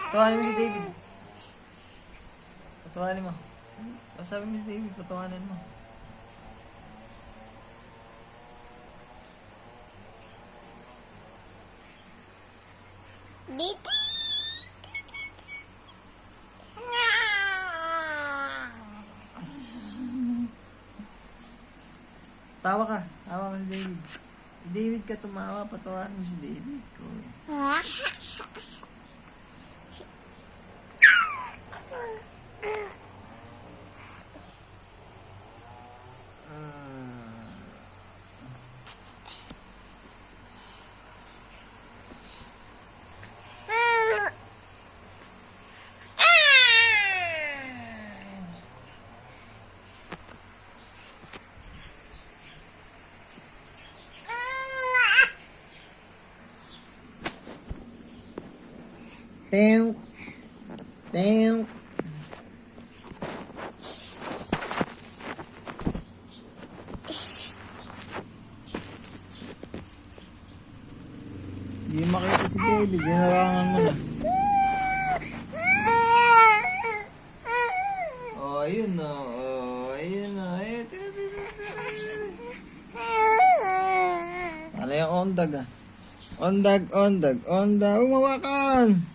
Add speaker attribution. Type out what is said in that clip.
Speaker 1: Patawanin mo si David. Patawanin mo. Sabi mo si David, patawanin mo.
Speaker 2: Dito.
Speaker 1: Tawa ka. Tawa ka si David. Si David ka tumawa, patawanin mo si David. Teng. Teng. Hindi makita si David, hinarangan mo na. Oh, ayun na. Oh, ayun na. Ano yung ondag ah? Ondag, ondag, ondag. Umawakan!